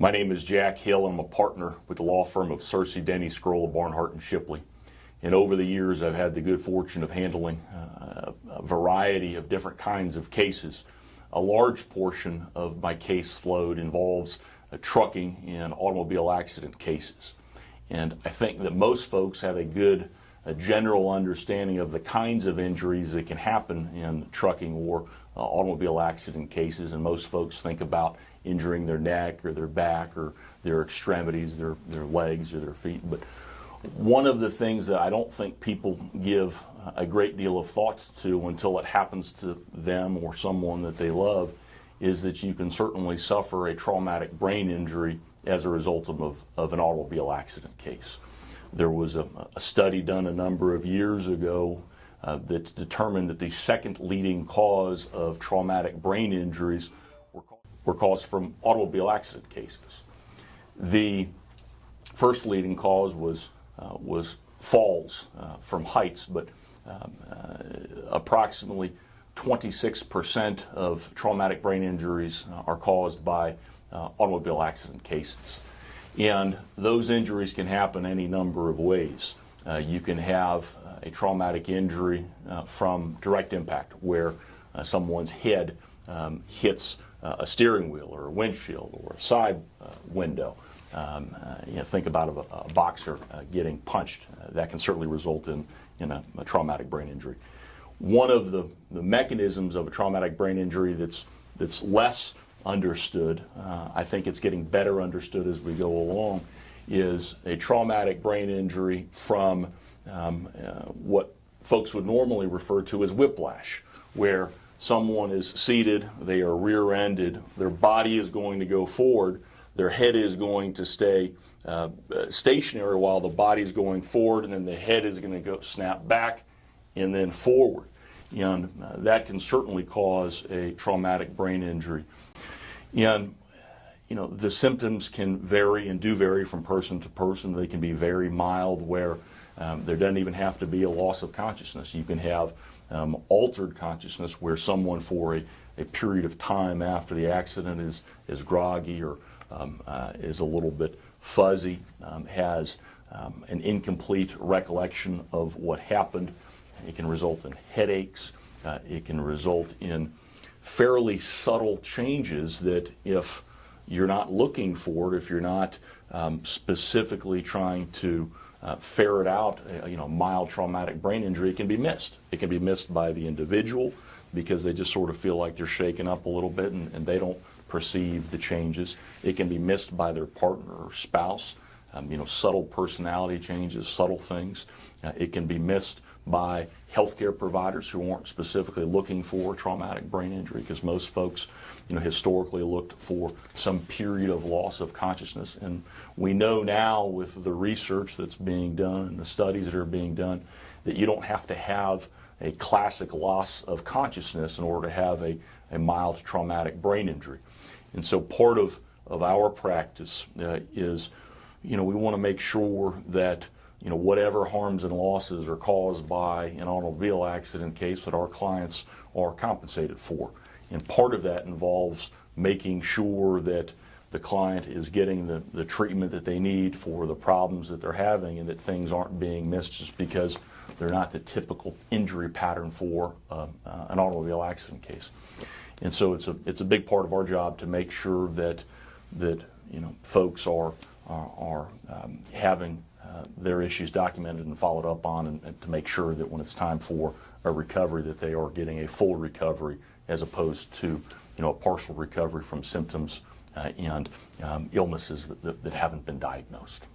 My name is Jack Hill, and I'm a partner with the law firm of Searcy, Denney, Scarola, Barnhart, and Shipley. And over the years, I've had the good fortune of handling a variety of different kinds of cases. A large portion of my caseload involves trucking and automobile accident cases. And I think that most folks have a general understanding of the kinds of injuries that can happen in trucking or automobile accident cases, and most folks think about injuring their neck or their back or their extremities, their legs or their feet. But one of the things that I don't think people give a great deal of thoughts to until it happens to them or someone that they love is that you can certainly suffer a traumatic brain injury as a result of an automobile accident case. There was a study done a number of years ago that determined that the second leading cause of traumatic brain injuries were caused from automobile accident cases. The first leading cause was falls from heights, but approximately 26% of traumatic brain injuries are caused by automobile accident cases. And those injuries can happen any number of ways. You can have a traumatic injury from direct impact, where someone's head hits a steering wheel or a windshield or a side window. Think about a boxer getting punched. That can certainly result in a traumatic brain injury. One of the mechanisms of a traumatic brain injury that's less understood, I think it's getting better understood as we go along, is a traumatic brain injury from what folks would normally refer to as whiplash, where someone is seated, they are rear-ended, their body is going to go forward, their head is going to stay stationary while the body is going forward, and then the head is going to go snap back and then forward. And that can certainly cause a traumatic brain injury. And the symptoms can vary and do vary from person to person. They can be very mild, where there doesn't even have to be a loss of consciousness. You can have altered consciousness, where someone for a period of time after the accident is groggy or is a little bit fuzzy, has an incomplete recollection of what happened. It can result in headaches. It can result in fairly subtle changes that, if you're not looking for it, if you're not specifically trying to ferret out a mild traumatic brain injury, it can be missed. It can be missed by the individual because they just sort of feel like they're shaken up a little bit and they don't perceive the changes. It can be missed by their partner or spouse, subtle personality changes, subtle things. It can be missed by healthcare providers who aren't specifically looking for traumatic brain injury, because most folks, historically looked for some period of loss of consciousness. And we know now, with the research that's being done and the studies that are being done, that you don't have to have a classic loss of consciousness in order to have a mild traumatic brain injury. And so part of our practice is, we want to make sure that whatever harms and losses are caused by an automobile accident case, that our clients are compensated for. And part of that involves making sure that the client is getting the treatment that they need for the problems that they're having, and that things aren't being missed just because they're not the typical injury pattern for an automobile accident case. And so it's a big part of our job to make sure that folks are having their issues documented and followed up on, and to make sure that when it's time for a recovery, that they are getting a full recovery, as opposed to a partial recovery from symptoms and illnesses that haven't been diagnosed.